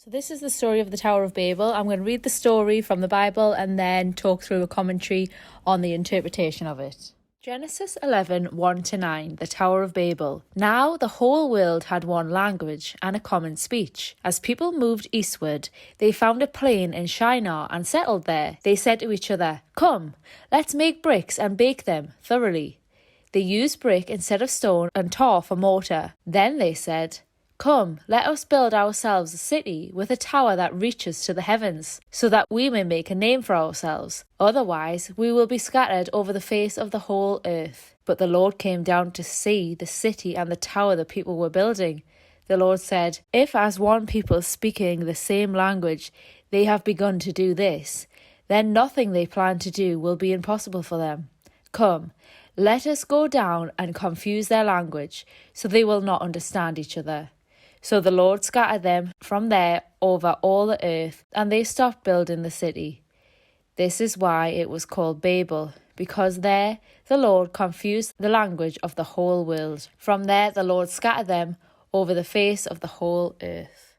So this is the story of the Tower of Babel. I'm going to read the story from the Bible and then talk through a commentary on the interpretation of it. Genesis 11, 1-9, the Tower of Babel. Now the whole world had one language and a common speech. As people moved eastward, they found a plain in Shinar and settled there. They said to each other, "Come, let's make bricks and bake them thoroughly." They used brick instead of stone and tar for mortar. Then they said, "Come, let us build ourselves a city with a tower that reaches to the heavens, so that we may make a name for ourselves. Otherwise, we will be scattered over the face of the whole earth." But the Lord came down to see the city and the tower the people were building. The Lord said, "If as one people speaking the same language they have begun to do this, then nothing they plan to do will be impossible for them. Come, let us go down and confuse their language, so they will not understand each other." So the Lord scattered them from there over all the earth, and they stopped building the city. This is why it was called Babel, because there the Lord confused the language of the whole world. From there the Lord scattered them over the face of the whole earth.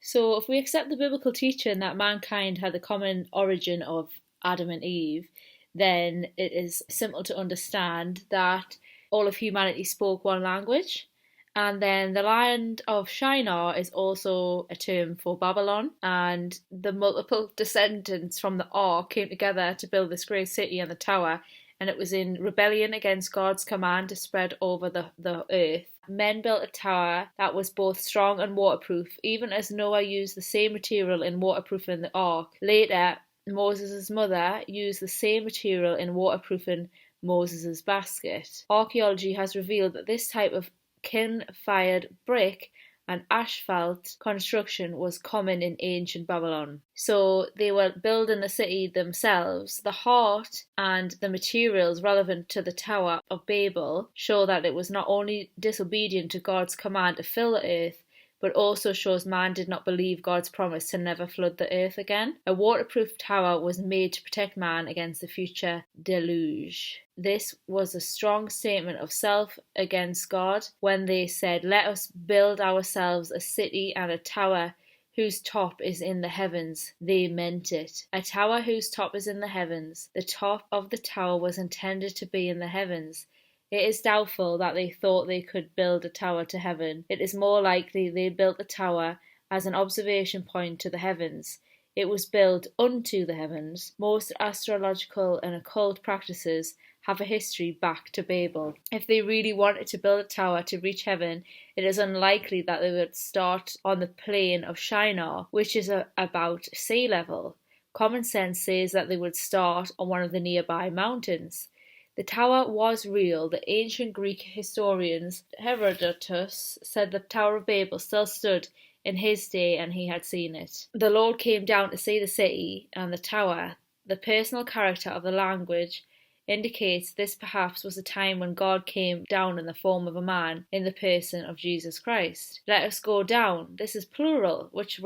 So if we accept the biblical teaching that mankind had the common origin of Adam and Eve, then it is simple to understand that all of humanity spoke one language. And then the land of Shinar is also a term for Babylon, and the multiple descendants from the ark came together to build this great city and the tower, and it was in rebellion against God's command to spread over the earth. Men built a tower that was both strong and waterproof, even as Noah used the same material in waterproofing the ark. Later, Moses' mother used the same material in waterproofing Moses' basket. Archaeology has revealed that this type of kiln-fired brick and asphalt construction was common in ancient Babylon. So they were building the city themselves. The heart and the materials relevant to the Tower of Babel show that it was not only disobedient to God's command to fill the earth, but also shows man did not believe God's promise to never flood the earth again. A waterproof tower was made to protect man against the future deluge. This was a strong statement of self against God when they said, "Let us build ourselves a city and a tower whose top is in the heavens." They meant it. A tower whose top is in the heavens. The top of the tower was intended to be in the heavens. It is doubtful that they thought they could build a tower to heaven. It is more likely they built the tower as an observation point to the heavens. It was built unto the heavens. Most astrological and occult practices have a history back to Babel. If they really wanted to build a tower to reach heaven, it is unlikely that they would start on the plain of Shinar, which is about sea level. Common sense says that they would start on one of the nearby mountains. The tower was real. The ancient Greek historians Herodotus said the Tower of Babel still stood in his day and he had seen it. The Lord came down to see the city and the tower. The personal character of the language indicates this perhaps was a time when God came down in the form of a man in the person of Jesus Christ. Let us go down. This is plural, which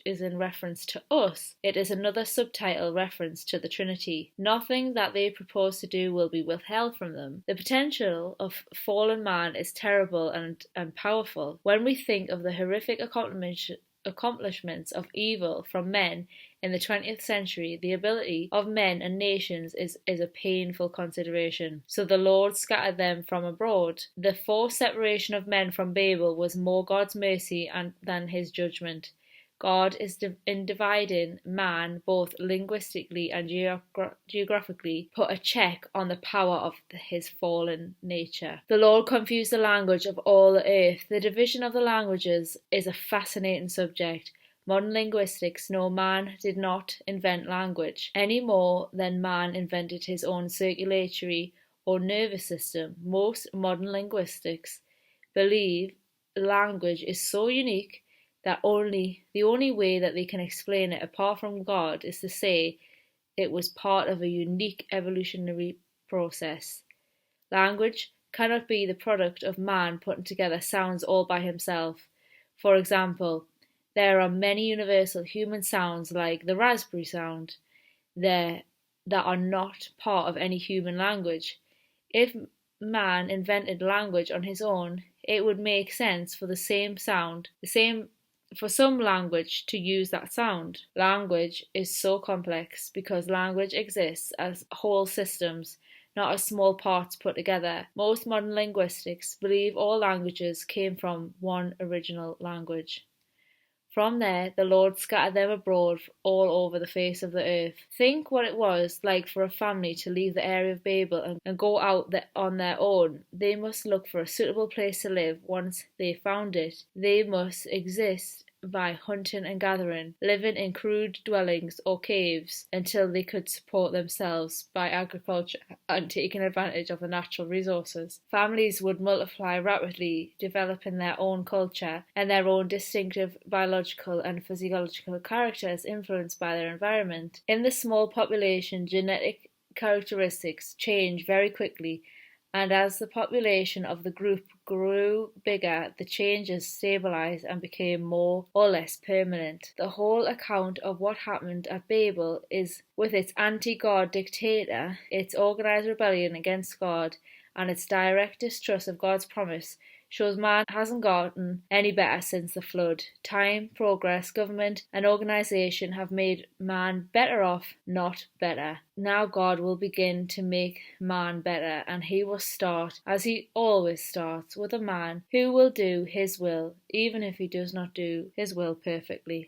is in reference to us. It is another subtitle reference to the Trinity. Nothing that they propose to do will be withheld from them. The potential of fallen man is terrible and powerful. When we think of the horrific accomplishments of evil from men in the 20th century, the ability of men and nations is a painful consideration. So the Lord scattered them from abroad. The forced separation of men from Babel was more God's mercy than his judgment. God is in dividing man both linguistically and geographically put a check on the power of his fallen nature. The Lord confused the language of all the earth. The division of the languages is a fascinating subject. Modern linguistics know man did not invent language any more than man invented his own circulatory or nervous system. Most modern linguistics believe language is so unique that the only way that they can explain it apart from God is to say it was part of a unique evolutionary process. Language cannot be the product of man putting together sounds all by himself. For example, there are many universal human sounds like the raspberry sound that are not part of any human language. If man invented language on his own, it would make sense for the same sound, the same for some language to use that sound. Language is so complex because language exists as whole systems, not as small parts put together. Most modern linguistics believe all languages came from one original language. From there, the Lord scattered them abroad all over the face of the earth. Think what it was like for a family to leave the area of Babel and go out on their own. They must look for a suitable place to live. Once they found it, they must exist by hunting and gathering, living in crude dwellings or caves until they could support themselves by agriculture and taking advantage of the natural resources. Families would multiply rapidly, developing their own culture and their own distinctive biological and physiological characters influenced by their environment. In the small population, genetic characteristics change very quickly, and as the population of the group grew bigger, the changes stabilized and became more or less permanent. The whole account of what happened at Babel is, with its anti-God dictator, its organized rebellion against God, and its direct distrust of God's promise, shows man hasn't gotten any better since the flood. Time, progress, government, and organization have made man better off, not better. Now God will begin to make man better, and he will start, as he always starts, with a man who will do his will, even if he does not do his will perfectly.